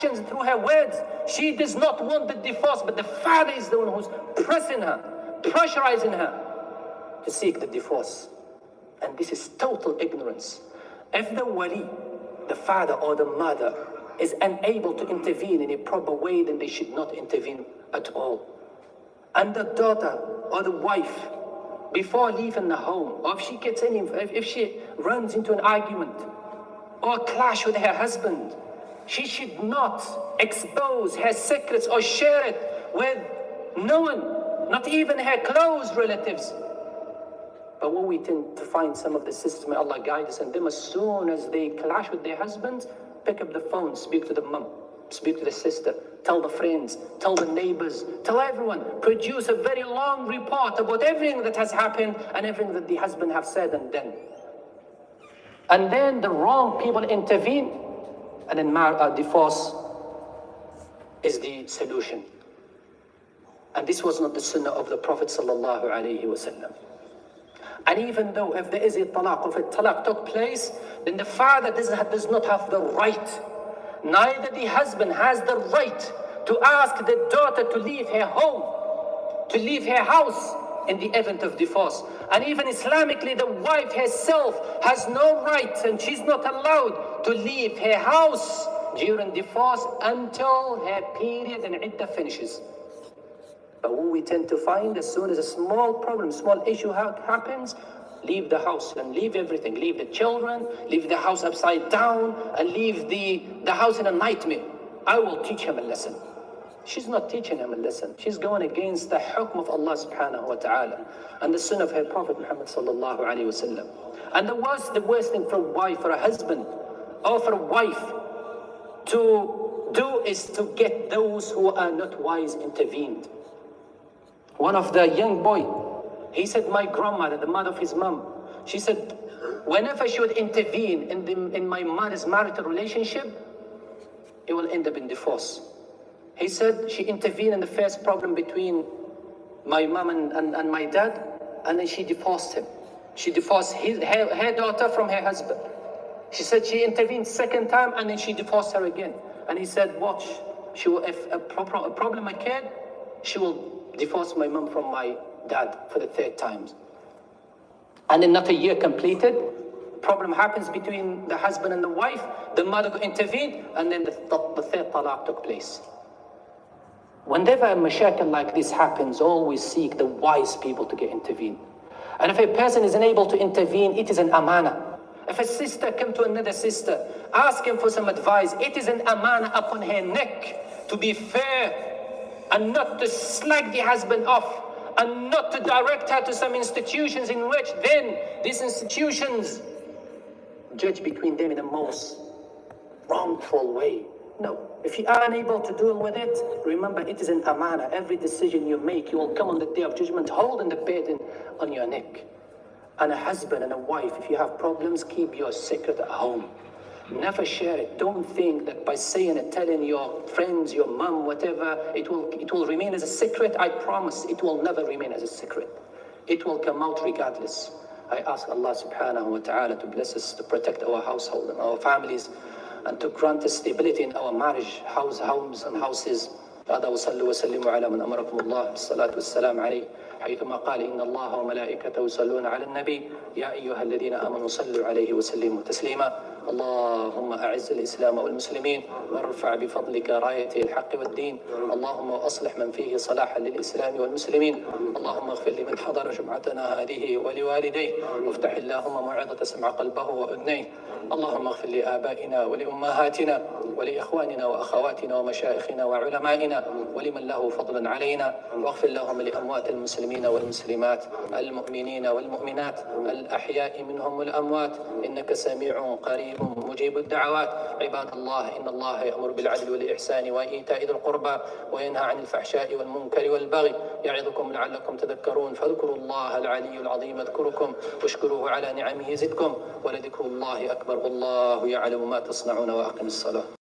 through her words. She does not want the divorce, but the father is the one who's pressing her, pressurizing her to seek the divorce. And this is total ignorance. If the wali, the father or the mother, is unable to intervene in a proper way, then they should not intervene at all. And the daughter or the wife, before leaving the home, or if she runs into an argument or a clash with her husband, she should not expose her secrets or share it with no one, not even her close relatives. But what we tend to find, some of the sisters, may Allah guide us, and them, as soon as they clash with their husbands, pick up the phone, speak to the mum, speak to the sister, tell the friends, tell the neighbors, tell everyone, produce a very long report about everything that has happened and everything that the husband have said and done. And then the wrong people intervene, and then divorce is the solution. And this was not the sunnah of the Prophet sallallahu alaihi wasallam. And even though if there is a talaq, if a talaq took place, then the father does not have the right, neither the husband has the right to ask the daughter to leave her home, to leave her house in the event of divorce. And even Islamically, the wife herself has no right, and she's not allowed to leave her house during divorce until her period and iddah finishes. But what we tend to find, as soon as a small problem, small issue happens, leave the house and leave everything. Leave the children, leave the house upside down, and leave the house in a nightmare. I will teach him a lesson. She's not teaching him a lesson. She's going against the hukm of Allah subhanahu wa ta'ala and the sunnah of her Prophet Muhammad sallallahu alayhi wa sallam. And the worst thing for a wife, for a husband, or for a wife to do is to get those who are not wise intervened. One of the young boy, he said, my grandmother, the mother of his mom, she said, whenever she would intervene in my mother's marital relationship, it will end up in divorce. He said she intervened in the first problem between my mom and my dad, and then she divorced him. She divorced her daughter from her husband. She said she intervened second time, and then she divorced her again. And he said, watch, if a problem occurred, she will divorce my mom from my dad for the third time. And then not a year completed, problem happens between the husband and the wife, the mother intervened, and then the third talaq took place. Whenever a mashakil like this happens, always seek the wise people to get intervened. And if a person is unable to intervene, it is an amana. If a sister comes to another sister, ask him for some advice, it is an amana upon her neck to be fair and not to slag the husband off, and not to direct her to some institutions in which then these institutions judge between them in the most wrongful way. No, if you are unable to deal with it, remember it is an amana. Every decision you make, you will come on the day of judgment holding the burden on your neck. And a husband and a wife, if you have problems, keep your secret at home. Never share it. Don't think that by saying it, telling your friends, your mom, whatever, it will remain as a secret. I promise it will never remain as a secret. It will come out regardless. I ask Allah subhanahu wa ta'ala to bless us, to protect our household and our families, and to grant us stability in our marriage, homes and houses. هذا وصلوا وسلموا على من أمركم الله بالصلاة والسلام عليه حيثما قال إن الله وملائكته يصلون على النبي يا أيها الذين آمنوا صلوا عليه وسلموا تسليما. اللهم أعز الإسلام والمسلمين وارفع بفضلك راية الحق والدين. اللهم أصلح من فيه صلاحا للإسلام والمسلمين. اللهم اغفر لمن حضر جمعتنا هذه ولوالديه وافتح اللهم موعظة سمع قلبه وأذنيه. اللهم اغفر لآبائنا ولأمهاتنا ولإخواننا وأخواتنا ومشايخنا وعلمائنا ولمن له فضل علينا، واغفر لهم لأموات المسلمين والمسلمات المؤمنين والمؤمنات الأحياء منهم والأموات إنك سميع قريب مجيب الدعوات. عباد الله إن الله يأمر بالعدل والإحسان وإيتاء ذي القربى وينهى عن الفحشاء والمنكر والبغي يعظكم لعلكم تذكرون. فاذكروا الله العلي العظيم يذكركم واشكروه على نعمه يزدكم ولذكر الله أكبر والله يعلم ما تصنعون. وأقم الصلاة.